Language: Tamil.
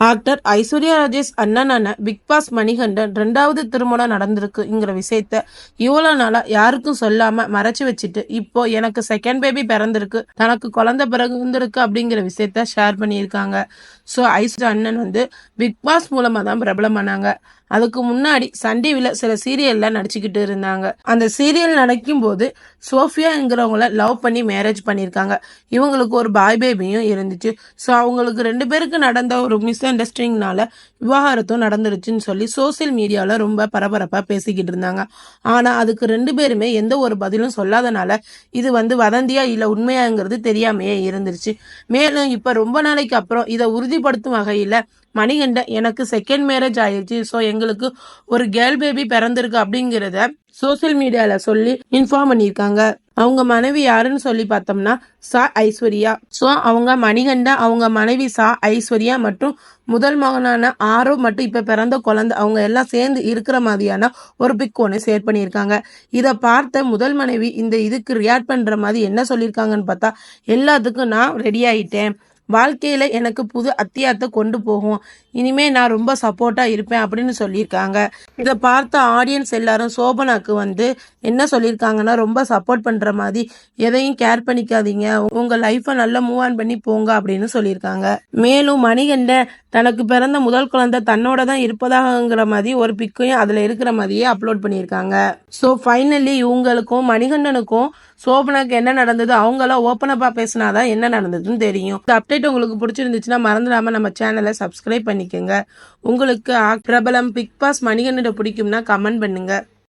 ஆக்டர் ஐஸ்வர்யா ராஜேஷ் அண்ணனான பிக் பாஸ் மணிகண்டன் 2வது திருமணம் நடந்திருக்குங்கிற விஷயத்த இவ்வளவு நாளா யாருக்கும் சொல்லாம மறைச்சு வச்சுட்டு இப்போ எனக்கு செகண்ட் பேபி பிறந்திருக்கு, தனக்கு குழந்தை பிறந்திருக்கு அப்படிங்கிற விஷயத்த ஷேர் பண்ணியிருக்காங்க. ஸோ ஐஸ்வர்யா அண்ணன் பிக் பாஸ் மூலமா தான் பிரபலமானாங்க. அதுக்கு முன்னாடி சன் டிவில சில சீரியல்ல நடிச்சுக்கிட்டு இருந்தாங்க. அந்த சீரியல் நடக்கும் போது சோஃபியாங்கிறவங்கள லவ் பண்ணி மேரேஜ் பண்ணியிருக்காங்க. இவங்களுக்கு ஒரு பாய் பேபியும் இருந்துச்சு. ஸோ அவங்களுக்கு 2 பேருக்கு நடந்த ஒரு மிஸ் அண்டர்ஸ்டாண்டிங்னால விவாகரத்தும் நடந்துருச்சுன்னு சொல்லி சோசியல் மீடியாவில் ரொம்ப பரபரப்பாக பேசிக்கிட்டு இருந்தாங்க. ஆனால் அதுக்கு 2 பேருமே எந்த ஒரு பதிலும் சொல்லாதனால இது வதந்தியா இல்லை உண்மையாங்கிறது தெரியாமையே இருந்துருச்சு. மேலும் இப்போ ரொம்ப நாளைக்கு அப்புறம் இதை உறுதிப்படுத்தும் வகையில் மணிகண்டன் எனக்கு செகண்ட் மேரேஜ் ஆயிடுச்சு, ஸோ எங்களுக்கு ஒரு கேர்ள் பேபி பிறந்திருக்கு அப்படிங்கிறத சோசியல் மீடியால சொல்லி இன்ஃபார்ம் பண்ணியிருக்காங்க. அவங்க மனைவி யாருன்னு சொல்லி பார்த்தோம்னா சா ஐஸ்வர்யா. ஸோ அவங்க மணிகண்டன், அவங்க மனைவி சா ஐஸ்வர்யா மற்றும் முதல் மகனான ஆரோ மட்டும் இப்போ பிறந்த குழந்தை அவங்க எல்லாம் சேர்ந்து இருக்கிற மாதிரியான ஒரு பிக் ஒன்று ஷேர் பண்ணியிருக்காங்க. இதை பார்த்த முதல் மனைவி இந்த இதுக்கு ரியாக்ட் பண்ணுற மாதிரி என்ன சொல்லியிருக்காங்கன்னு பார்த்தா, எல்லாத்துக்கும் நான் ரெடி ஆகிட்டேன், வாழ்க்கையில் எனக்கு புது அத்தியாயத்தை கொண்டு போகும், இனிமே நான் ரொம்ப சப்போர்ட்டாக இருப்பேன் அப்படின்னு சொல்லியிருக்காங்க. இதை பார்த்த ஆடியன்ஸ் எல்லாரும் சோபனாக்கு என்ன சொல்லியிருக்காங்கன்னா, ரொம்ப சப்போர்ட் பண்ணுற மாதிரி எதையும் கேர் பண்ணிக்காதீங்க, உங்கள் லைஃப்பை நல்லா மூவ் ஆன் பண்ணி போங்க அப்படின்னு சொல்லியிருக்காங்க. மேலும் மணிகண்டன் தனக்கு பிறந்த முதல் குழந்தை தன்னோட தான் இருப்பதாகங்கிற மாதிரி ஒரு பிக்கையும் அதில் இருக்கிற மாதிரியே அப்லோட் பண்ணியிருக்காங்க. ஸோ ஃபைனலி இவங்களுக்கும் மணிகண்டனுக்கும் சோபனாக்கு என்ன நடந்தது, அவங்களாம் ஓப்பனப்பா பேசினாதான் என்ன நடந்ததுன்னு தெரியும். இந்த அப்டேட் உங்களுக்கு பிடிச்சிருந்துச்சுன்னா மறந்துடாம நம்ம சேனலை சப்ஸ்கிரைப் பண்ணிக்கோங்க. உங்களுக்கு பிரபலம் பிக் பாஸ் மணிகண்டனை பிடிக்கும்னா கமெண்ட் பண்ணுங்க.